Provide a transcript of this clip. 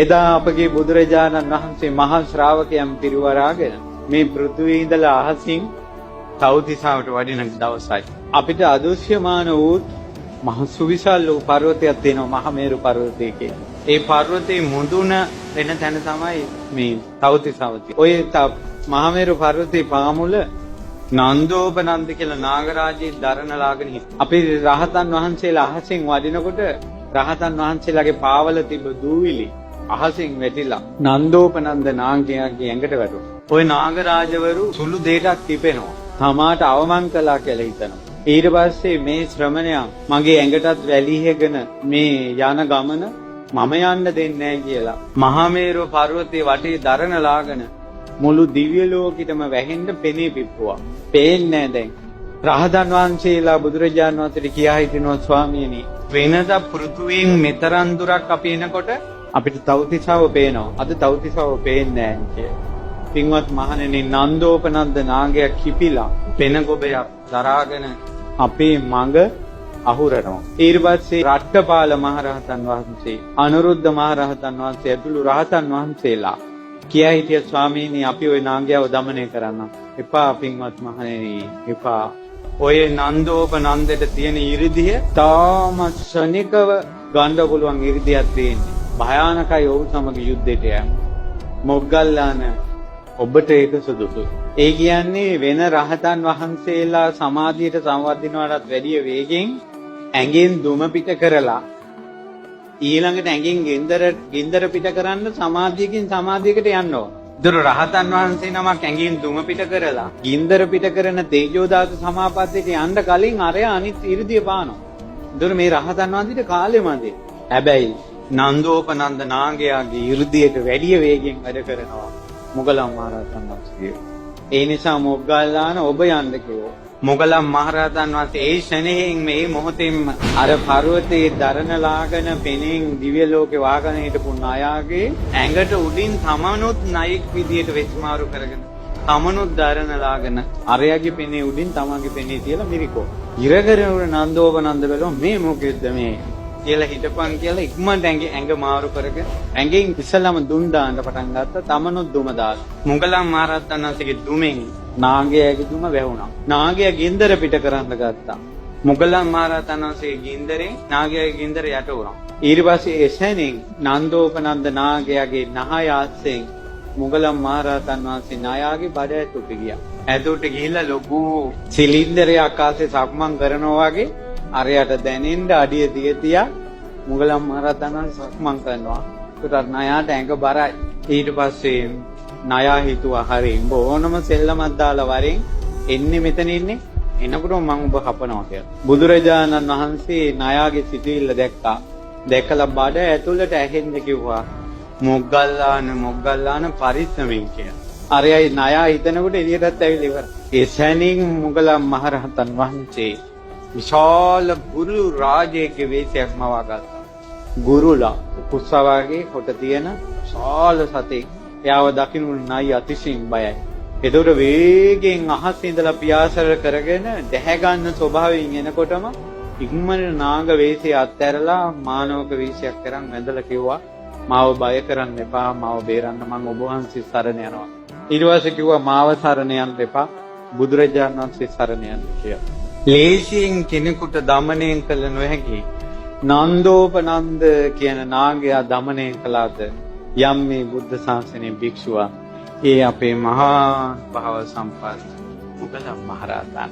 එදා අපගේ බුදුරජාණන් වහන්සේ මහා ශ්‍රාවකයන් පිරිවරාගෙන මේ පෘථිවියේ ඉඳලා අහසින් තව්තිසාවට වඩින දවසයි. අපිට අදෘශ්‍යමාන වූ මහ සුවිශාල වූ පර්වතයක් තියෙනවා, මහා මේරු පර්වතය කියලා. ඒ පර්වතයේ මුදුන වෙන තැන තමයි මේ තව්තිසාව තියෙන්නේ. ඔය මහා මේරු පර්වතයේ පාමුල නන්දෝපනන්ද කියලා නාගරාජයේ දරණලාගෙන හිටියා. අපි රහතන් වහන්සේලා අහසින් වඩිනකොට රහතන් වහන්සේලාගේ පාවල තිබ්බ දූවිලි අහසින් වැටිලා නන්දෝපනන්ද නාගයාගේ ඇඟට වැටුණා. ওই නාගරාජවරු සුළු දෙයක්ක් තිපෙනවා. තමාට අවමන් කළා කියලා හිතනවා. ඊට පස්සේ මේ ශ්‍රමණයා මගේ ඇඟටත් වැලිහෙගෙන මේ යන ගමන මම යන්න දෙන්නේ නැහැ කියලා මහා මේරු පර්වතයේ වටේ දරණලාගෙන මුළු දිව්‍ය ලෝකෙටම වැහෙන්න පෙනී පිප්පුවා. පේන්නේ දැන්. රහතන් වහන්සේලා බුදුරජාණන් වහන්සේට කියා හිටිනවා, ස්වාමීනි වෙනද පෘථුවියෙන් මෙතරම් දුරක් අපි එනකොට අපිට තව්තිසාව පේනවා. අද තව්තිසාව පේන්නේ නැහැ කියලා. පින්වත් මහණෙනි, නන්දෝපනන්ද නාගයා කිපිලා පෙන ගොබයක් දරාගෙන අපේ මඟ අහුරනවා. ඊට පස්සේ රට්ටපාල මහරහතන් වහන්සේ, අනුරුද්ධ මහරහතන් වහන්සේ ඇතුළු රහතන් වහන්සේලා කියා හිටිය, ස්වාමීනි අපි ওই නාගයාව দমনය කරන්න එපා. පින්වත් මහණෙනි එපා. ඔය නන්දෝපනන්දට තියෙන ඉරිදිය තාම ශනිකව ගන්න පුළුවන් ඉරිදියක් තියෙන්නේ. භයානකයි ඔහු සමග යුද්ධයට යෑම. මොග්ගල්ලාන ඔබට ඒක සුදුසුයි. ඒ කියන්නේ වෙන රහතන් වහන්සේලා සමාධියට සංවර්ධිනවටත් වැඩිය වේගෙන් ඇඟෙන් දුම පිට කරලා ඊළඟට ඇඟෙන් ගින්දර පිට කරන්න සමාධියකින් සමාධියකට යන්න ඕන. ඒතර රහතන් වහන්සේ නමක් ඇඟෙන් දුම පිට කරලා ගින්දර පිට කරන තේජෝ ධාතු සමාපත්තියට යන්න කලින් අරය අනිත් 이르දිය පානවා. ඒතර මේ රහතන් වහන්සේට කාලෙ මැදි. හැබැයි නන්දෝපනන්ද නාගයාගේ 이르දියට වැඩිය වේගෙන් වැඩ කරනවා මොග්ගලම් මහරහතන් වහන්සේ. ඒ නිසා මොග්ගල්ලාන ඔබ යන්න කිව්වා. මොග්ගලම් මහරහතන් වහන්සේ ඒ ශනේයෙන් මේ මොහොතෙන්ම අර පර්වතයේ දරණලාගෙන පෙනෙන් දිව්‍ය ලෝකේ වාගෙන හිටපු නායාගේ ඇඟට උඩින් තමනුත් නයික් විදියට වෙස්මාරු කරගෙන තමනුත් දරණලාගෙන අරයාගේ පෙනේ උඩින් තමන්ගේ පෙනේ තියලා මිරිකෝ. ඉරකරන නන්දෝපනන්ද බැලුවා මේ මොකෙද්ද මේ කියලා හිටපන් කියලා ඉක්මනට ඇඟ මාරු කරගෙන ඇඟෙන් ඉස්සලම දුම් දාන්න පටන් ගත්තා. තමනුත් දුම දාලා මොග්ගලම් මහරහතන් වහන්සේගේ දුමෙන් නාගයාගේ දුම වැහුණා. නාගයා ගින්දර පිට කරන්න ගත්තා. මොග්ගලම් මහරහතන් වහන්සේගේ ගින්දරෙන් නාගයාගේ ගින්දර යට වුණා. ඊට පස්සේ එසැනින් නන්දෝපනන්ද නාගයාගේ නහය ආස්යෙන් මොග්ගලම් මහරහතන් වහන්සේ නායාගේ බඩ ඇතුළට ගියා. ඇතුළට ගිහිල්ලා ලොකු සිලින්ඩරයක් ආසේ සක්මන් කරනවා වගේ අරයට දැනෙන්න අඩිය තියතියා මොග්ගලම් මහරහතන් වහන්සේ සක්මන් කරනවා. ඒකට නායාට ඇඟ බරයි. ඊට පස්සේ නායා හිතුවා හරි උඹ ඕනම සෙල්ලමක් දාලා වරෙන් එන්නේ මෙතන ඉන්නේ එනකොට මම ඔබ කපනවා කියලා. බුදුරජාණන් වහන්සේ නායාගේ සිටිල්ල දැක්කා. දැකලා බඩ ඇතුළට ඇහෙන්න කිව්වා මොග්ගල්ලාන පරිස්සමෙන් කියලා. අරයයි නායා හිතනකොට එළියටත් ඇවිල්ලා ඉවර. ඒ සැනින් මොග්ගලම් මහරහතන් වහන්සේ විශාල ගුරු රාජයේ වේශයක් මවා ගත්තා. ගුරුලා කුස්සවාගේ කොට තියෙන විශාල සතෙක්. එයාව දකින්න නයි අතිශයින් බයයි. ඒතකොට වේගෙන් අහසේ ඉඳලා පියාසර කරගෙන දැහැ ගන්න ස්වභාවයෙන් එනකොටම ඉක්මනට නාග වේශය අත්හැරලා මානවක වේශයක් කරන් වැඳලා කිව්වා මාව බය කරන්න එපා, මාව බේරන්න මම ඔබ වහන්සේ සරණ යනවා. ඊට පස්සේ කිව්වා මාව සරණ යන්න එපා, බුදුරජාණන් වහන්සේ සරණ යන්න කියලා. ලේසියෙන් කෙනෙකුට দমনය කළ නොහැකි නන්දෝපනන්ද කියන නාගයා দমনය කළාද යම් මේ බුද්ධ ශාසනයේ භික්ෂුවා, ඒ අපේ මහා භාව සම්පන්න මොග්ගලම් මහරහතන්